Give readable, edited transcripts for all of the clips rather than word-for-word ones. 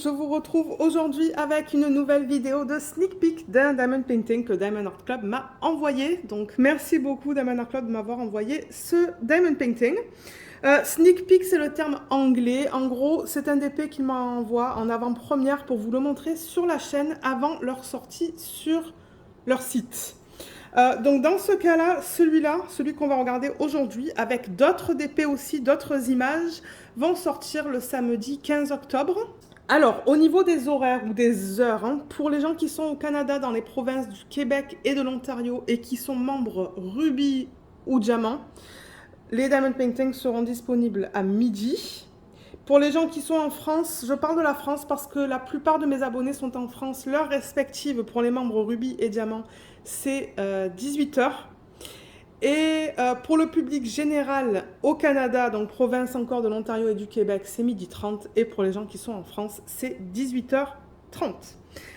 je vous retrouve aujourd'hui avec une nouvelle vidéo de sneak peek d'un Diamond Painting que Diamond Art Club m'a envoyé. Donc merci beaucoup Diamond Art Club de m'avoir envoyé ce Diamond Painting. Sneak peek, c'est le terme anglais. En gros, c'est un DP qu'il m'envoie en avant-première pour vous le montrer sur la chaîne avant leur sortie sur leur site. Donc dans ce cas-là, celui-là, celui qu'on va regarder aujourd'hui, avec d'autres DP aussi, d'autres images, vont sortir le samedi 15 octobre. Alors, au niveau des horaires ou des heures, hein, pour les gens qui sont au Canada, dans les provinces du Québec et de l'Ontario, et qui sont membres Ruby ou Diamant, les Diamond Paintings seront disponibles à midi. Pour les gens qui sont en France, je parle de la France parce que la plupart de mes abonnés sont en France. L'heure respective pour les membres Ruby et Diamant, c'est 18h. Et pour le public général au Canada, donc province encore de l'Ontario et du Québec, c'est 12h30. Et pour les gens qui sont en France, c'est 18h30.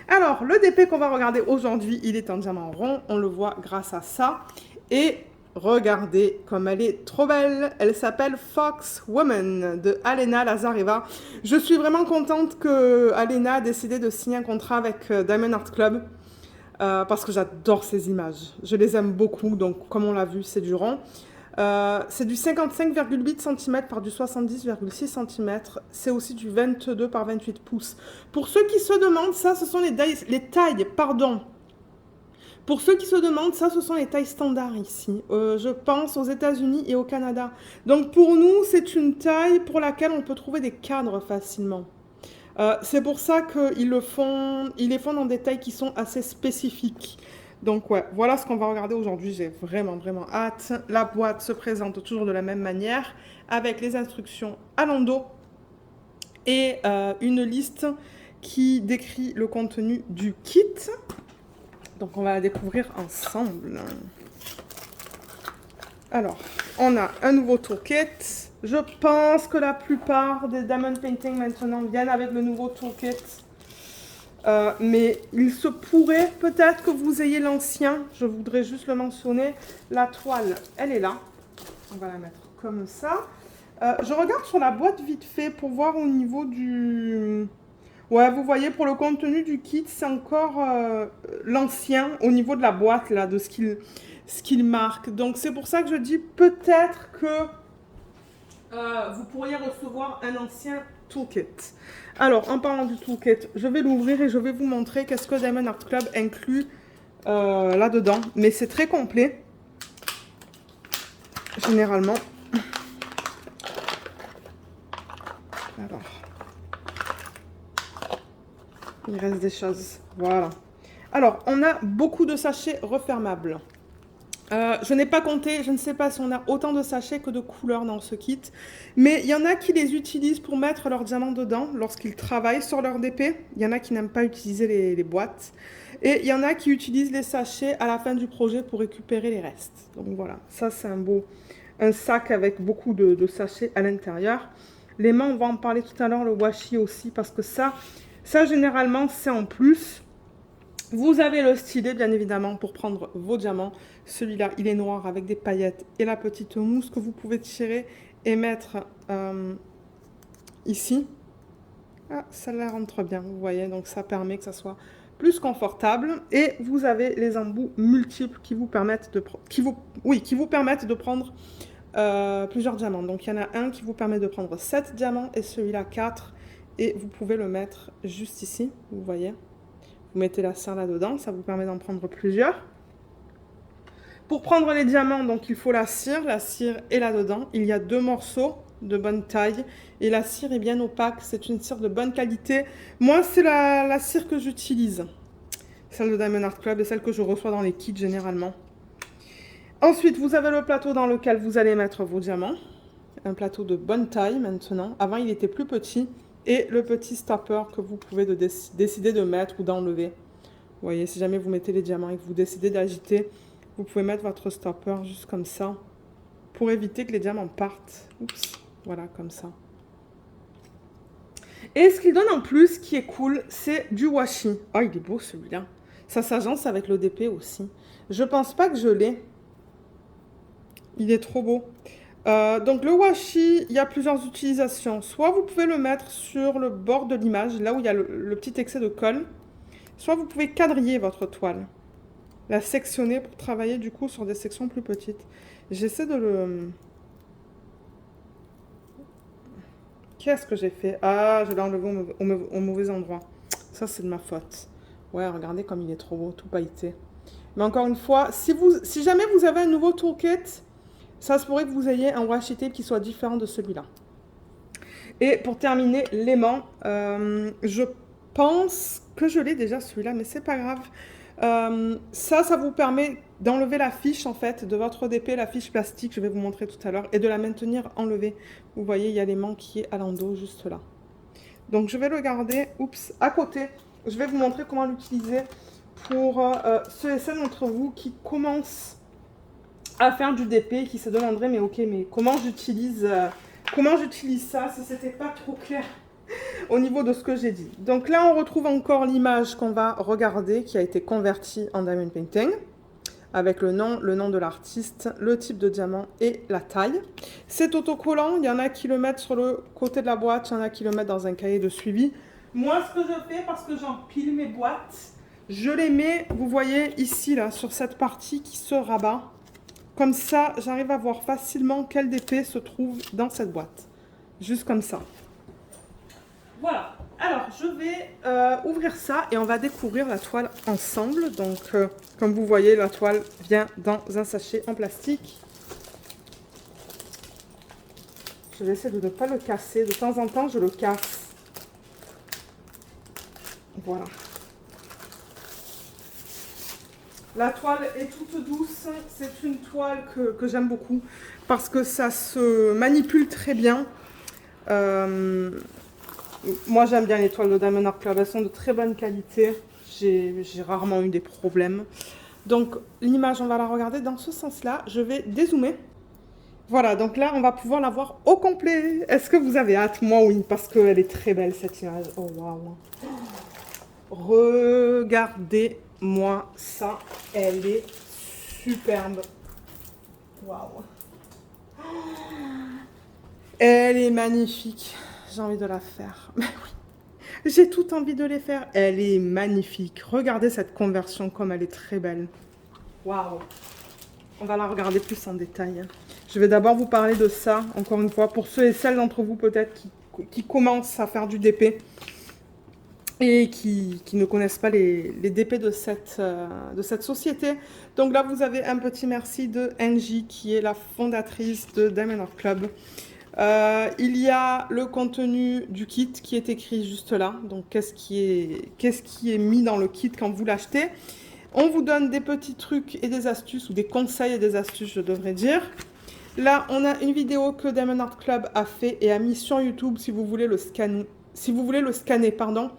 Alors, le DP qu'on va regarder aujourd'hui, il est en diamant rond. On le voit grâce à ça. Et regardez comme elle est trop belle. Elle s'appelle Fox Woman de Alena Lazareva. Je suis vraiment contente que Alena a décidé de signer un contrat avec Diamond Art Club. Parce que j'adore ces images. Je les aime beaucoup, donc comme on l'a vu, c'est du rond. C'est du 55,8 cm par du 70,6 cm. C'est aussi du 22 par 28 pouces. Pour ceux qui se demandent, ça, ce sont les tailles, pardon. Pour ceux qui se demandent, ça, ce sont les tailles standards ici. Je pense aux États-Unis et au Canada. Donc pour nous, c'est une taille pour laquelle on peut trouver des cadres facilement. C'est pour ça qu'ils les font dans des tailles qui sont assez spécifiques. Donc ouais, voilà ce qu'on va regarder aujourd'hui. J'ai vraiment, vraiment hâte. La boîte se présente toujours de la même manière, avec les instructions à l'endos et une liste qui décrit le contenu du kit. Donc on va la découvrir ensemble. Alors, on a un nouveau toolkit. Je pense que la plupart des Diamond Painting maintenant viennent avec le nouveau toolkit. Mais il se pourrait peut-être que vous ayez l'ancien. Je voudrais juste le mentionner. La toile, elle est là. On va la mettre comme ça. Je regarde sur la boîte vite fait pour voir au niveau du... Ouais, vous voyez, pour le contenu du kit, c'est encore l'ancien au niveau de la boîte, là, de ce qu'il marque. Donc, c'est pour ça que je dis peut-être que vous pourriez recevoir un ancien toolkit. Alors, en parlant du toolkit, je vais l'ouvrir et je vais vous montrer qu'est-ce que Diamond Art Club inclut là-dedans. Mais c'est très complet, généralement. Alors, il reste des choses. Voilà. Alors, on a beaucoup de sachets refermables. Je n'ai pas compté, je ne sais pas si on a autant de sachets que de couleurs dans ce kit, mais il y en a qui les utilisent pour mettre leurs diamants dedans lorsqu'ils travaillent sur leur DP. Il y en a qui n'aiment pas utiliser les boîtes. Et il y en a qui utilisent les sachets à la fin du projet pour récupérer les restes. Donc voilà, ça c'est un sac avec beaucoup de sachets à l'intérieur. Les mains, on va en parler tout à l'heure, le washi aussi, parce que ça généralement c'est en plus. Vous avez le stylet, bien évidemment, pour prendre vos diamants. Celui-là, il est noir avec des paillettes et la petite mousse que vous pouvez tirer et mettre ici. Ah, celle-là rentre bien, vous voyez. Donc, ça permet que ça soit plus confortable. Et vous avez les embouts multiples qui vous permettent de, prendre plusieurs diamants. Donc, il y en a un qui vous permet de prendre 7 diamants et celui-là 4. Et vous pouvez le mettre juste ici, vous voyez. Vous mettez la cire là-dedans, ça vous permet d'en prendre plusieurs. Pour prendre les diamants, donc il faut la cire est là-dedans. Il y a 2 morceaux de bonne taille et la cire est bien opaque, c'est une cire de bonne qualité. Moi, c'est la cire que j'utilise, celle de Diamond Art Club et celle que je reçois dans les kits généralement. Ensuite, vous avez le plateau dans lequel vous allez mettre vos diamants. Un plateau de bonne taille maintenant. Avant, il était plus petit. Et le petit stopper que vous pouvez décider de mettre ou d'enlever. Vous voyez, si jamais vous mettez les diamants et que vous décidez d'agiter, vous pouvez mettre votre stopper juste comme ça pour éviter que les diamants partent. Oups, voilà, comme ça. Et ce qu'il donne en plus, qui est cool, c'est du washi. Oh, il est beau celui-là. Ça s'agence avec le DP aussi. Je pense pas que je l'ai. Il est trop beau. Donc le washi, il y a plusieurs utilisations. Soit vous pouvez le mettre sur le bord de l'image, là où il y a le petit excès de colle. Soit vous pouvez quadriller votre toile, la sectionner pour travailler du coup sur des sections plus petites. J'essaie de le... Qu'est-ce que j'ai fait? Ah, je l'ai enlevé au mauvais endroit. Ça, c'est de ma faute. Ouais, regardez comme il est trop beau, tout pailleté. Mais encore une fois, si jamais vous avez un nouveau toolkit, ça se pourrait que vous ayez un washi tape qui soit différent de celui-là. Et pour terminer, l'aimant, je pense que je l'ai déjà celui-là, mais c'est pas grave. Ça vous permet d'enlever la fiche en fait de votre ODP, la fiche plastique, je vais vous montrer tout à l'heure, et de la maintenir enlevée. Vous voyez, il y a l'aimant qui est à l'endos juste là. Donc je vais le garder, oups, à côté. Je vais vous montrer comment l'utiliser pour ceux et celles d'entre vous qui commencent à faire du DP, qui se demanderaient mais ok, mais comment j'utilise ça si c'était pas trop clair au niveau de ce que j'ai dit. Donc là, on retrouve encore l'image qu'on va regarder qui a été convertie en diamond painting avec le nom de l'artiste, le type de diamant et la taille. C'est autocollant, il y en a qui le mettent sur le côté de la boîte, il y en a qui le mettent dans un cahier de suivi. Moi, ce que je fais, parce que j'empile mes boîtes, je les mets, vous voyez ici, là, sur cette partie qui se rabat. Comme ça, j'arrive à voir facilement quel DP se trouve dans cette boîte. Juste comme ça. Voilà. Alors, je vais ouvrir ça et on va découvrir la toile ensemble. Donc, comme vous voyez, la toile vient dans un sachet en plastique. Je vais essayer de ne pas le casser. De temps en temps, je le casse. Voilà. La toile est toute douce. C'est une toile que j'aime beaucoup parce que ça se manipule très bien. Moi, j'aime bien les toiles de Diamond Art Club. Elles sont de très bonne qualité. J'ai rarement eu des problèmes. Donc, l'image, on va la regarder dans ce sens-là. Je vais dézoomer. Voilà, donc là, on va pouvoir la voir au complet. Est-ce que vous avez hâte? Moi, oui, parce qu'elle est très belle, cette image. Oh, waouh! Regardez-moi ça. Elle est superbe. Waouh! Elle est magnifique. J'ai envie de la faire. Mais oui, j'ai tout envie de les faire. Elle est magnifique. Regardez cette conversion comme elle est très belle. Waouh! On va la regarder plus en détail. Je vais d'abord vous parler de ça, encore une fois, pour ceux et celles d'entre vous peut-être qui commencent à faire du DP et qui ne connaissent pas les DP de cette société. Donc là, vous avez un petit merci de Angie, qui est la fondatrice de Diamond Art Club. Il y a le contenu du kit qui est écrit juste là. Donc, qu'est-ce qui est mis dans le kit quand vous l'achetez? On vous donne des petits trucs et des astuces, ou des conseils et des astuces, je devrais dire. Là, on a une vidéo que Diamond Art Club a fait et a mis sur YouTube si vous voulez le scanner, pardon.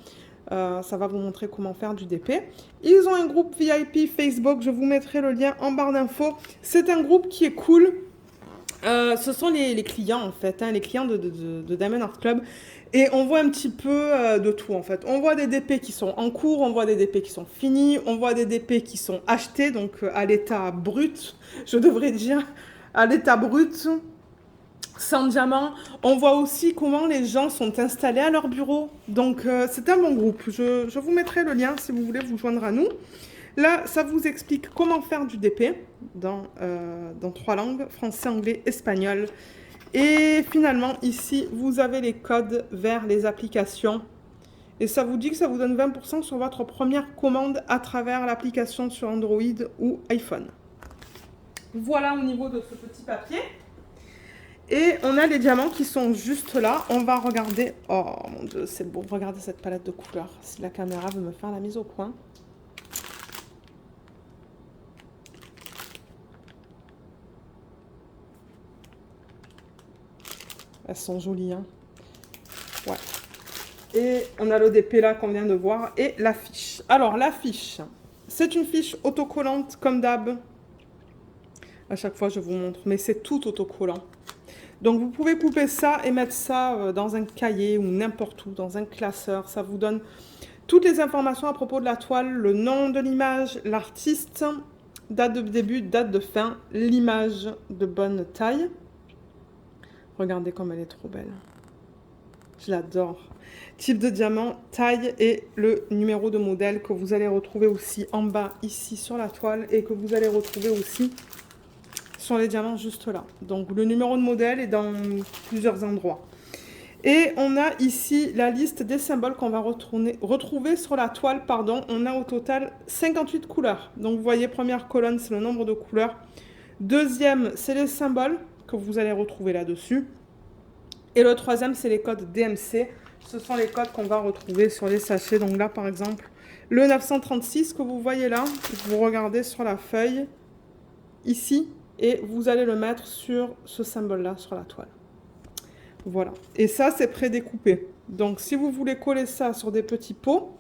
Ça va vous montrer comment faire du DP. Ils ont un groupe VIP Facebook, je vous mettrai le lien en barre d'infos. C'est un groupe qui est cool. Ce sont les clients en fait, hein, les clients de Diamond Art Club. Et on voit un petit peu de tout en fait. On voit des DP qui sont en cours, on voit des DP qui sont finis, on voit des DP qui sont achetés, donc à l'état brut, je devrais dire, à l'état brut, sans diamant. On voit aussi comment les gens sont installés à leur bureau. Donc c'est un bon groupe. Je vous mettrai le lien si vous voulez vous joindre à nous. Là, ça vous explique comment faire du DP dans 3 langues, français, anglais, espagnol. Et finalement, ici, vous avez les codes vers les applications. Et ça vous dit que ça vous donne 20% sur votre première commande à travers l'application sur Android ou iPhone. Voilà au niveau de ce petit papier. Et on a les diamants qui sont juste là. On va regarder... Oh mon Dieu, c'est beau. Regardez cette palette de couleurs. Si la caméra veut me faire la mise au point. Elles sont jolies, hein. Ouais. Et on a le DP là qu'on vient de voir et la fiche. Alors, la fiche, c'est une fiche autocollante comme d'hab. À chaque fois, je vous montre, mais c'est tout autocollant. Donc, vous pouvez couper ça et mettre ça dans un cahier ou n'importe où, dans un classeur. Ça vous donne toutes les informations à propos de la toile, le nom de l'image, l'artiste, date de début, date de fin, l'image de bonne taille. Regardez comme elle est trop belle. Je l'adore. Type de diamant, taille et le numéro de modèle que vous allez retrouver aussi en bas ici sur la toile et que vous allez retrouver aussi sur les diamants juste là. Donc le numéro de modèle est dans plusieurs endroits. Et on a ici la liste des symboles qu'on va retrouver sur la toile. Pardon. On a au total 58 couleurs. Donc vous voyez, première colonne, c'est le nombre de couleurs. Deuxième, c'est les symboles que vous allez retrouver là-dessus. Et le troisième, c'est les codes DMC. Ce sont les codes qu'on va retrouver sur les sachets. Donc là, par exemple, le 936 que vous voyez là, vous regardez sur la feuille, ici, et vous allez le mettre sur ce symbole-là, sur la toile. Voilà. Et ça, c'est prédécoupé. Donc, si vous voulez coller ça sur des petits pots,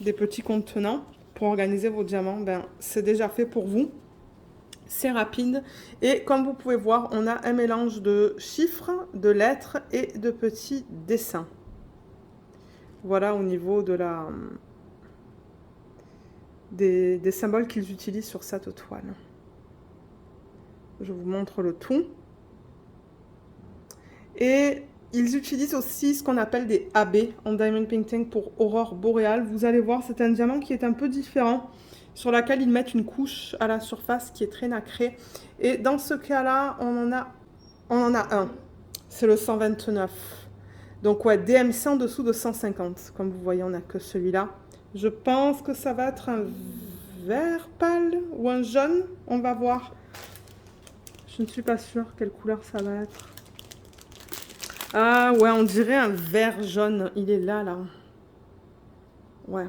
des petits contenants, pour organiser vos diamants, ben, c'est déjà fait pour vous. C'est rapide. Et comme vous pouvez voir, on a un mélange de chiffres, de lettres et de petits dessins. Voilà au niveau de des symboles qu'ils utilisent sur cette toile. Je vous montre le tout. Et ils utilisent aussi ce qu'on appelle des AB en Diamond Painting pour aurore boréale. Vous allez voir, c'est un diamant qui est un peu différent, sur laquelle ils mettent une couche à la surface qui est très nacrée. Et dans ce cas-là, on en a un. C'est le 129. Donc ouais, DMC en dessous de 150. Comme vous voyez, on n'a que celui-là. Je pense que ça va être un vert pâle ou un jaune. On va voir. Je ne suis pas sûre quelle couleur ça va être. Ah ouais, on dirait un vert jaune. Il est là, là. Ouais.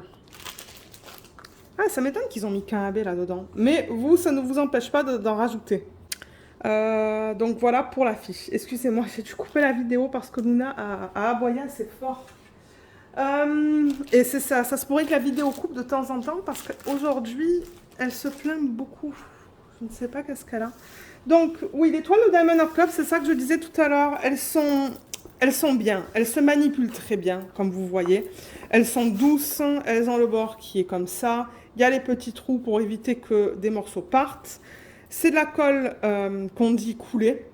Ah, ça m'étonne qu'ils ont mis qu'un AB là-dedans. Mais vous, ça ne vous empêche pas d'en rajouter. Donc voilà pour la fiche. Excusez-moi, j'ai dû couper la vidéo parce que Luna a aboyé assez fort. Et c'est ça, ça se pourrait que la vidéo coupe de temps en temps parce qu'aujourd'hui, elle se plaint beaucoup. Je ne sais pas qu'est-ce qu'elle a. Donc oui, les toiles de Diamond Art Club, c'est ça que je disais tout à l'heure, elles sont bien, elles se manipulent très bien, comme vous voyez. Elles sont douces, elles ont le bord qui est comme ça. Il y a les petits trous pour éviter que des morceaux partent. C'est de la colle qu'on dit couler.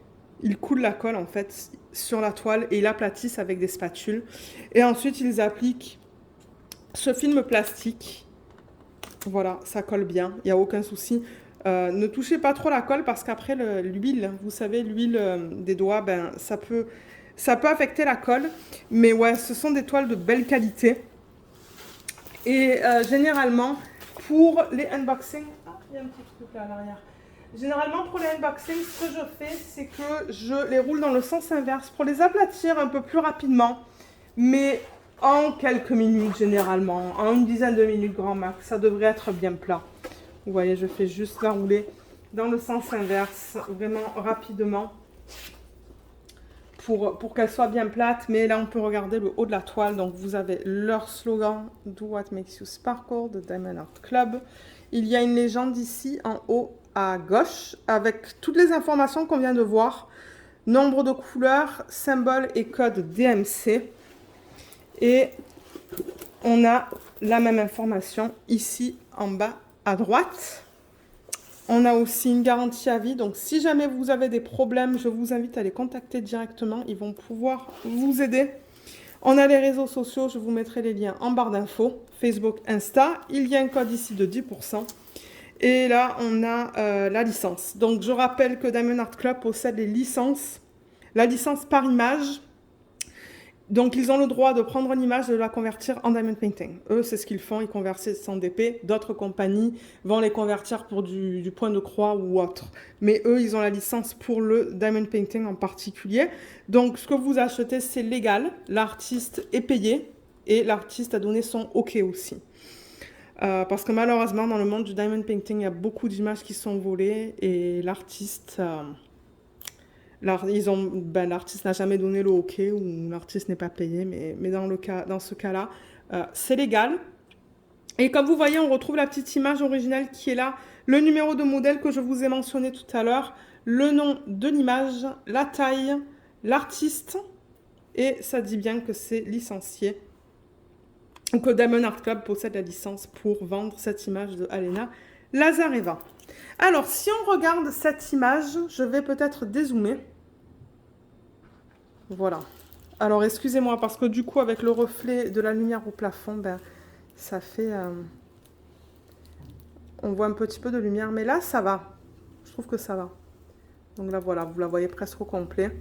Ils coulent la colle en fait sur la toile et ils l'aplatissent avec des spatules. Et ensuite, ils appliquent ce film plastique. Voilà, ça colle bien, il n'y a aucun souci. Ne touchez pas trop la colle parce qu'après l'huile, vous savez, l'huile des doigts, ben, ça peut affecter la colle. Mais ouais, ce sont des toiles de belle qualité. Et généralement, pour les unboxings... Ah, il y a un petit truc là à l'arrière. Généralement, pour les unboxings, ce que je fais, c'est que je les roule dans le sens inverse pour les aplatir un peu plus rapidement. Mais en quelques minutes, généralement. En une dizaine de minutes, grand max. Ça devrait être bien plat. Vous voyez, je fais juste la rouler dans le sens inverse, vraiment rapidement, pour qu'elle soit bien plate. Mais là, on peut regarder le haut de la toile. Donc, vous avez leur slogan « Do what makes you sparkle » de Diamond Art Club. Il y a une légende ici, en haut à gauche, avec toutes les informations qu'on vient de voir. Nombre de couleurs, symboles et codes DMC. Et on a la même information ici, en bas à droite. On a aussi une garantie à vie, donc si jamais vous avez des problèmes, je vous invite à les contacter directement, ils vont pouvoir vous aider. On a les réseaux sociaux, je vous mettrai les liens en barre d'infos, Facebook, Insta, il y a un code ici de 10%. Et là, on a la licence. Donc je rappelle que Diamond Art Club possède les licences, la licence par image. Donc, ils ont le droit de prendre une image et de la convertir en Diamond Painting. Eux, c'est ce qu'ils font, ils convertissent en DP. D'autres compagnies vont les convertir pour du point de croix ou autre. Mais eux, ils ont la licence pour le Diamond Painting en particulier. Donc, ce que vous achetez, c'est légal. L'artiste est payé et l'artiste a donné son OK aussi. Parce que malheureusement, dans le monde du Diamond Painting, il y a beaucoup d'images qui sont volées et l'artiste... l'artiste n'a jamais donné le OK ou l'artiste n'est pas payé, mais dans ce cas-là, c'est légal. Et comme vous voyez, on retrouve la petite image originale qui est là, le numéro de modèle que je vous ai mentionné tout à l'heure, le nom de l'image, la taille, l'artiste, et ça dit bien que c'est licencié. Donc, Diamond Art Club possède la licence pour vendre cette image de Alena Lazareva. Alors, si on regarde cette image, je vais peut-être dézoomer. Voilà. Alors, excusez-moi, parce que du coup, avec le reflet de la lumière au plafond, ben, ça fait... on voit un petit peu de lumière, mais là, ça va. Je trouve que ça va. Donc là, voilà, vous la voyez presque au complet.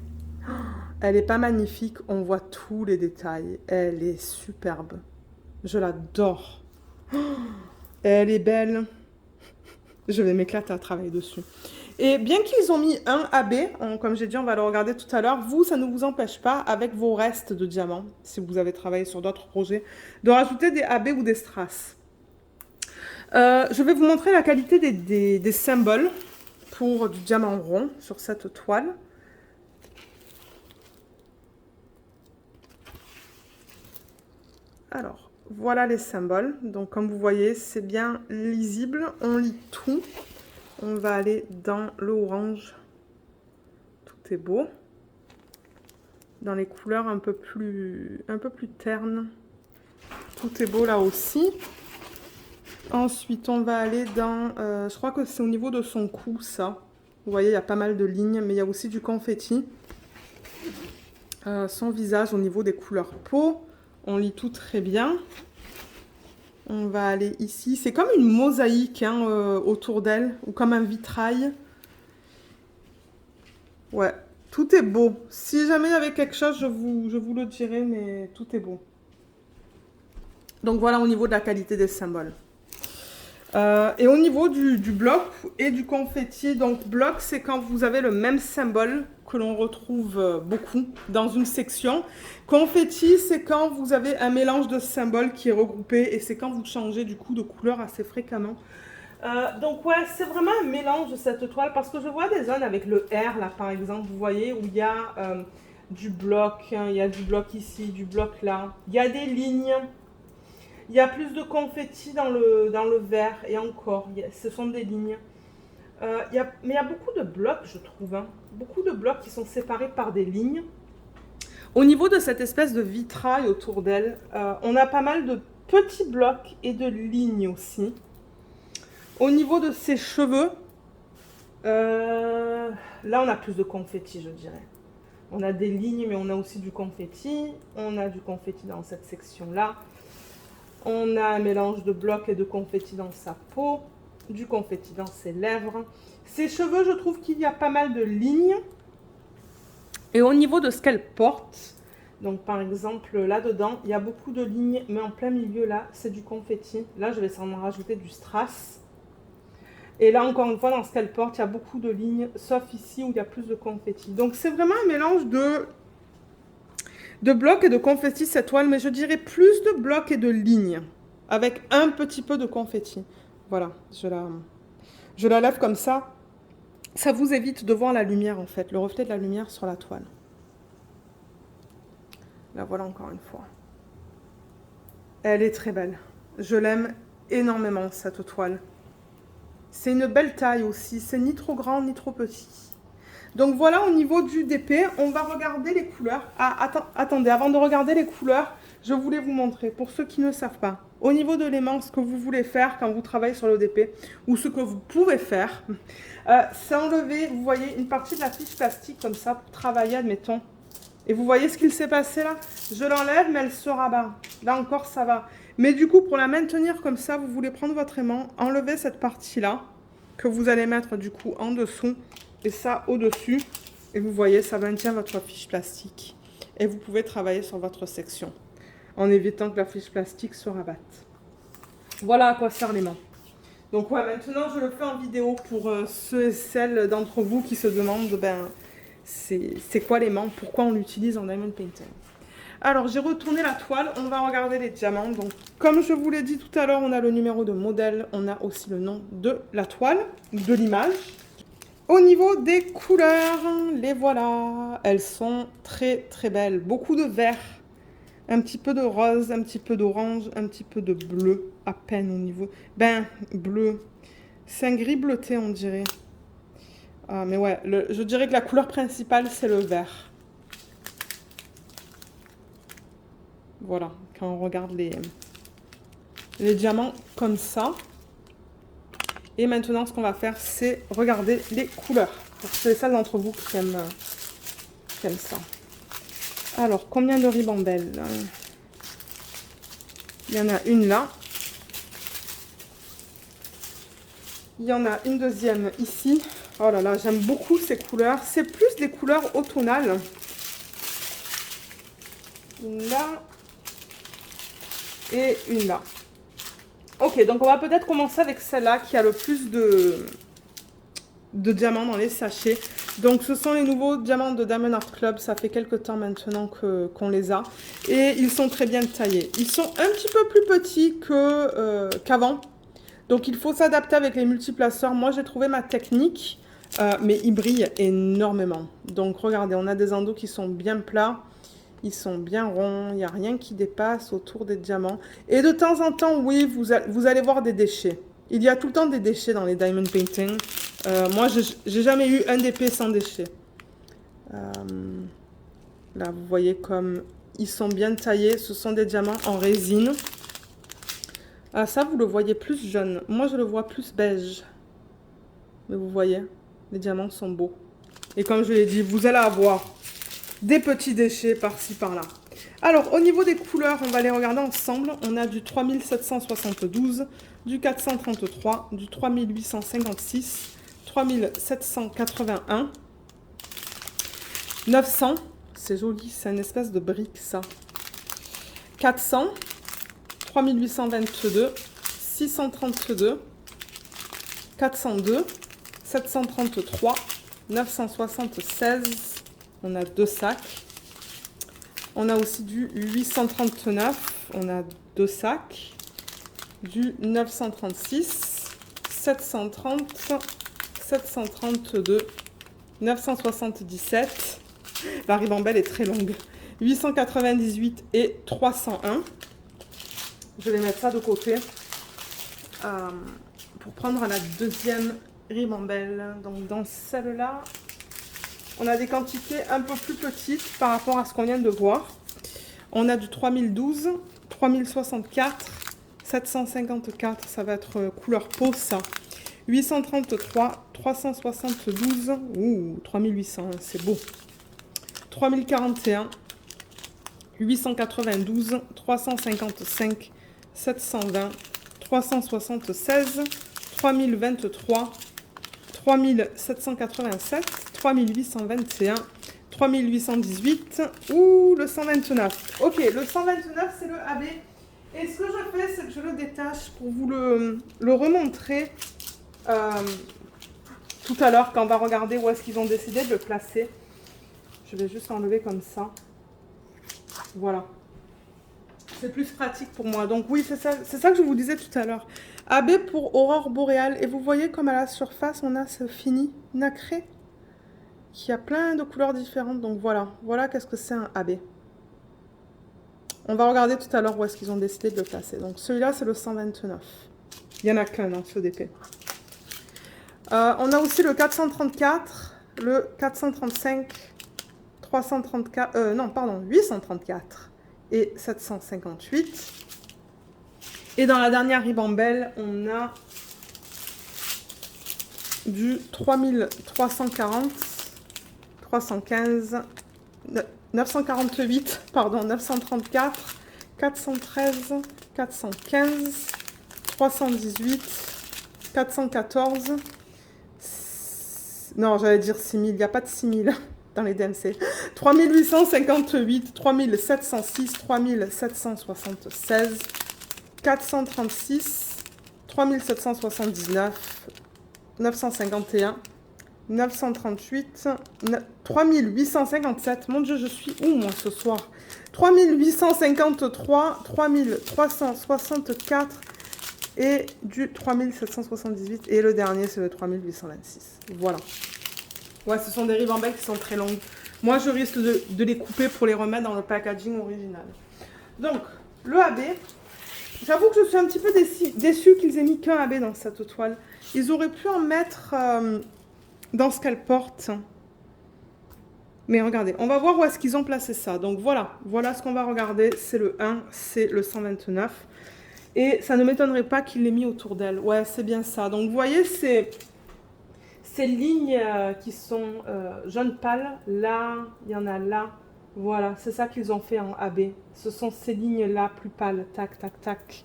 Elle n'est pas magnifique, on voit tous les détails. Elle est superbe. Je l'adore. Elle est belle. Je vais m'éclater à travailler dessus. Et bien qu'ils ont mis un AB, comme j'ai dit, on va le regarder tout à l'heure, vous, ça ne vous empêche pas, avec vos restes de diamants, si vous avez travaillé sur d'autres projets, de rajouter des AB ou des strass. Je vais vous montrer la qualité des symboles pour du diamant rond sur cette toile. Alors, voilà les symboles. Donc, comme vous voyez, c'est bien lisible. On lit tout. On va aller dans le orange. Tout est beau. Dans les couleurs un peu plus ternes. Tout est beau là aussi. Ensuite, on va aller dans... je crois que c'est au niveau de son cou, ça. Vous voyez, il y a pas mal de lignes, mais il y a aussi du confetti. Son visage au niveau des couleurs peau. On lit tout très bien. On va aller ici. C'est comme une mosaïque hein, autour d'elle, ou comme un vitrail. Ouais, tout est beau. Si jamais il y avait quelque chose, je vous le dirai, mais tout est beau. Donc voilà au niveau de la qualité des symboles. Et au niveau du bloc et du confetti, donc bloc, c'est quand vous avez le même symbole que l'on retrouve beaucoup dans une section. Confetti, c'est quand vous avez un mélange de symboles qui est regroupé et c'est quand vous changez du coup de couleur assez fréquemment. Donc ouais, c'est vraiment un mélange de cette toile parce que je vois des zones avec le R là par exemple, vous voyez, où il y a du bloc, hein, il y a du bloc ici, du bloc là, il y a des lignes. Il y a plus de confetti dans le vert et encore, ce sont des lignes. Mais il y a beaucoup de blocs, je trouve. Hein. Beaucoup de blocs qui sont séparés par des lignes. Au niveau de cette espèce de vitrail autour d'elle, on a pas mal de petits blocs et de lignes aussi. Au niveau de ses cheveux, là on a plus de confetti, je dirais. On a des lignes, mais on a aussi du confetti. On a du confetti dans cette section-là. On a un mélange de blocs et de confetti dans sa peau, du confetti dans ses lèvres. Ses cheveux, je trouve qu'il y a pas mal de lignes. Et au niveau de ce qu'elle porte, donc par exemple là-dedans, il y a beaucoup de lignes, mais en plein milieu là, c'est du confetti. Là, je vais s'en rajouter du strass. Et là, encore une fois, dans ce qu'elle porte, il y a beaucoup de lignes, sauf ici où il y a plus de confetti. Donc c'est vraiment un mélange de blocs et de confetti cette toile, mais je dirais plus de blocs et de lignes, avec un petit peu de confetti. Voilà, je la lève comme ça. Ça vous évite de voir la lumière en fait, le reflet de la lumière sur la toile. La voilà encore une fois. Elle est très belle. Je l'aime énormément cette toile. C'est une belle taille aussi, c'est ni trop grand ni trop petit. Donc voilà au niveau du DP, on va regarder les couleurs. Ah, attendez, avant de regarder les couleurs, je voulais vous montrer, pour ceux qui ne savent pas, au niveau de l'aimant, ce que vous voulez faire quand vous travaillez sur le DP, ou ce que vous pouvez faire, c'est enlever, vous voyez, une partie de la fiche plastique comme ça, pour travailler, admettons. Et vous voyez ce qu'il s'est passé là? Je l'enlève, mais elle se rabat. Là encore, ça va. Mais du coup, pour la maintenir comme ça, vous voulez prendre votre aimant, enlever cette partie-là, que vous allez mettre du coup en dessous, et ça au-dessus. Et vous voyez, ça maintient votre fiche plastique. Et vous pouvez travailler sur votre section, en évitant que la fiche plastique se rabatte. Voilà à quoi sert l'aimant. Donc ouais, maintenant je le fais en vidéo pour ceux et celles d'entre vous qui se demandent, ben, c'est quoi l'aimant, pourquoi on l'utilise en diamond painting. Alors, j'ai retourné la toile, on va regarder les diamants. Donc, comme je vous l'ai dit tout à l'heure, on a le numéro de modèle, on a aussi le nom de la toile, de l'image. Au niveau des couleurs, les voilà. Elles sont très très belles. Beaucoup de vert, un petit peu de rose, un petit peu d'orange, un petit peu de bleu, à peine au niveau... Ben, bleu. C'est un gris bleuté, on dirait. Ah, mais ouais, je dirais que la couleur principale, c'est le vert. Voilà, quand on regarde les diamants comme ça. Et maintenant, ce qu'on va faire, c'est regarder les couleurs. Pour celles d'entre vous qui aiment ça. Alors, combien de ribambelles? Il y en a une là. Il y en a une deuxième ici. Oh là là, j'aime beaucoup ces couleurs. C'est plus des couleurs automnales. Une là. Et une là. Ok, donc on va peut-être commencer avec celle-là qui a le plus de diamants dans les sachets. Donc ce sont les nouveaux diamants de Diamond Art Club. Ça fait quelques temps maintenant qu'on les a. Et ils sont très bien taillés. Ils sont un petit peu plus petits qu'avant. Donc il faut s'adapter avec les multiplaceurs. Moi j'ai trouvé ma technique, mais ils brillent énormément. Donc regardez, on a des endos qui sont bien plats. Ils sont bien ronds, il n'y a rien qui dépasse autour des diamants. Et de temps en temps, oui, vous allez voir des déchets. Il y a tout le temps des déchets dans les diamond painting. Moi, j'ai jamais eu un d'épée sans déchets. Là, vous voyez comme ils sont bien taillés. Ce sont des diamants en résine. Ah, ça, vous le voyez plus jaune. Moi, je le vois plus beige. Mais vous voyez, les diamants sont beaux. Et comme je l'ai dit, vous allez avoir des petits déchets par-ci, par-là. Alors, au niveau des couleurs, on va les regarder ensemble. On a du 3772, du 433, du 3856, 3781, 900. C'est joli, c'est une espèce de brique, ça. 400, 3822, 632, 402, 733, 976. On a 2 sacs. On a aussi du 839. On a 2 sacs. Du 936. 730. 732. 977. La ribambelle est très longue. 898 et 301. Je vais mettre ça de côté. Pour prendre la deuxième ribambelle. Donc dans celle-là, on a des quantités un peu plus petites par rapport à ce qu'on vient de voir. On a du 3012, 3064, 754, ça va être couleur peau ça. 833, 372, ouh, 3800, c'est beau. 3041, 892, 355, 720, 376, 3023, 3787, 3821, 3818 ou le 129. Ok, le 129 c'est le AB. Et ce que je fais, c'est que je le détache pour vous le remontrer tout à l'heure quand on va regarder où est-ce qu'ils ont décidé de le placer. Je vais juste enlever comme ça. Voilà. C'est plus pratique pour moi. Donc oui, c'est ça que je vous disais tout à l'heure. AB pour aurore boréale. Et vous voyez comme à la surface, on a ce fini nacré qui a plein de couleurs différentes. Donc voilà, voilà qu'est-ce que c'est un AB. On va regarder tout à l'heure où est-ce qu'ils ont décidé de le placer. Donc celui-là, c'est le 129. Il n'y en a qu'un dans ce DP. On a aussi le 434, le 435, 334, non, pardon, 834 et 758. Et dans la dernière ribambelle, on a du 3340, 315, 948, pardon, 934, 413, 415, 318, 414, non, j'allais dire 6000, il n'y a pas de 6000 dans les DMC. 3858, 3706, 3776, 436, 3779, 951, 938, 3857. Mon Dieu, je suis où moi ce soir? 3853, 3364 et du 3778. Et le dernier, c'est le 3826. Voilà. Ouais, ce sont des ribambelles qui sont très longues. Moi, je risque de les couper pour les remettre dans le packaging original. Donc, le AB. J'avoue que je suis un petit peu déçue qu'ils aient mis qu'un AB dans cette toile. Ils auraient pu en mettre dans ce qu'elle porte. Mais regardez, on va voir où est-ce qu'ils ont placé ça. Donc voilà, voilà ce qu'on va regarder. C'est le 1, c'est le 129. Et ça ne m'étonnerait pas qu'il l'ait mis autour d'elle. Ouais, c'est bien ça. Donc vous voyez, ces lignes qui sont jaune pâle. Là, il y en a là. Voilà, c'est ça qu'ils ont fait en AB. Ce sont ces lignes-là plus pâles. Tac, tac, tac.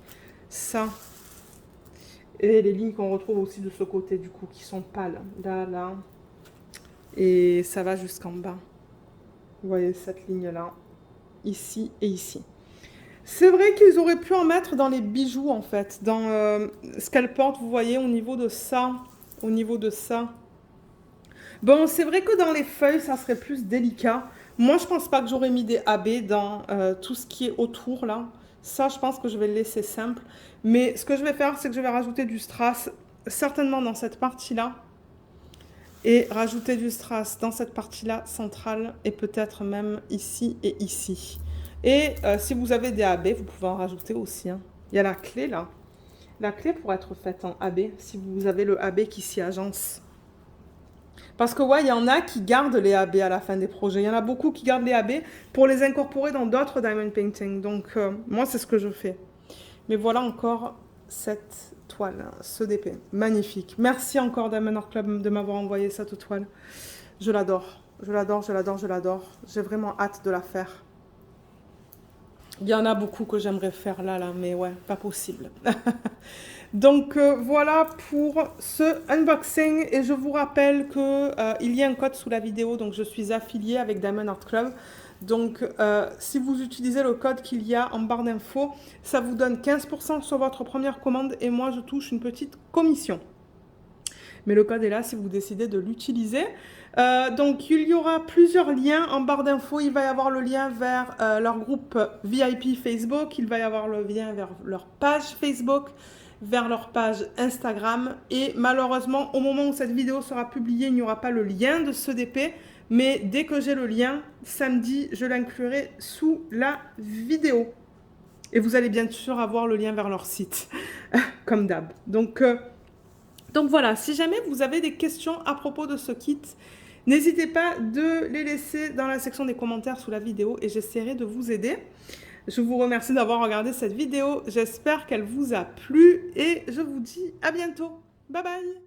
Ça. Et les lignes qu'on retrouve aussi de ce côté, du coup, qui sont pâles. Là, là. Et ça va jusqu'en bas. Vous voyez cette ligne-là. Ici et ici. C'est vrai qu'ils auraient pu en mettre dans les bijoux, en fait. Dans ce qu'elle porte, vous voyez, au niveau de ça. Au niveau de ça. Bon, c'est vrai que dans les feuilles, ça serait plus délicat. Moi, je pense pas que j'aurais mis des AB dans tout ce qui est autour, là. Ça, je pense que je vais le laisser simple. Mais ce que je vais faire, c'est que je vais rajouter du strass, certainement dans cette partie-là. Et rajouter du strass dans cette partie-là centrale. Et peut-être même ici et ici. Et si vous avez des AB, vous pouvez en rajouter aussi, hein. Il y a la clé, là. La clé pourrait être faite en AB, si vous avez le AB qui s'y agence. Parce que ouais, il y en a qui gardent les AB à la fin des projets. Il y en a beaucoup qui gardent les AB pour les incorporer dans d'autres diamond painting. Donc moi, c'est ce que je fais. Mais voilà encore cette toile, ce DP. Magnifique. Merci encore Diamond Art Club de m'avoir envoyé cette toile. Je l'adore. Je l'adore, je l'adore, je l'adore. J'ai vraiment hâte de la faire. Il y en a beaucoup que j'aimerais faire là, mais ouais, pas possible. Donc voilà pour ce unboxing et je vous rappelle que il y a un code sous la vidéo, donc je suis affiliée avec Diamond Art Club. Donc si vous utilisez le code qu'il y a en barre d'infos, ça vous donne 15% sur votre première commande et moi je touche une petite commission. Mais le code est là si vous décidez de l'utiliser. Donc il y aura plusieurs liens en barre d'infos. Il va y avoir le lien vers leur groupe VIP Facebook, il va y avoir le lien vers leur page Facebook, vers leur page Instagram. Et malheureusement, au moment où cette vidéo sera publiée, il n'y aura pas le lien de ce DP. Mais dès que j'ai le lien, samedi, je l'inclurai sous la vidéo. Et vous allez bien sûr avoir le lien vers leur site, comme d'hab. Donc voilà, si jamais vous avez des questions à propos de ce kit, n'hésitez pas de les laisser dans la section des commentaires sous la vidéo et j'essaierai de vous aider. Je vous remercie d'avoir regardé cette vidéo. J'espère qu'elle vous a plu et je vous dis à bientôt. Bye bye!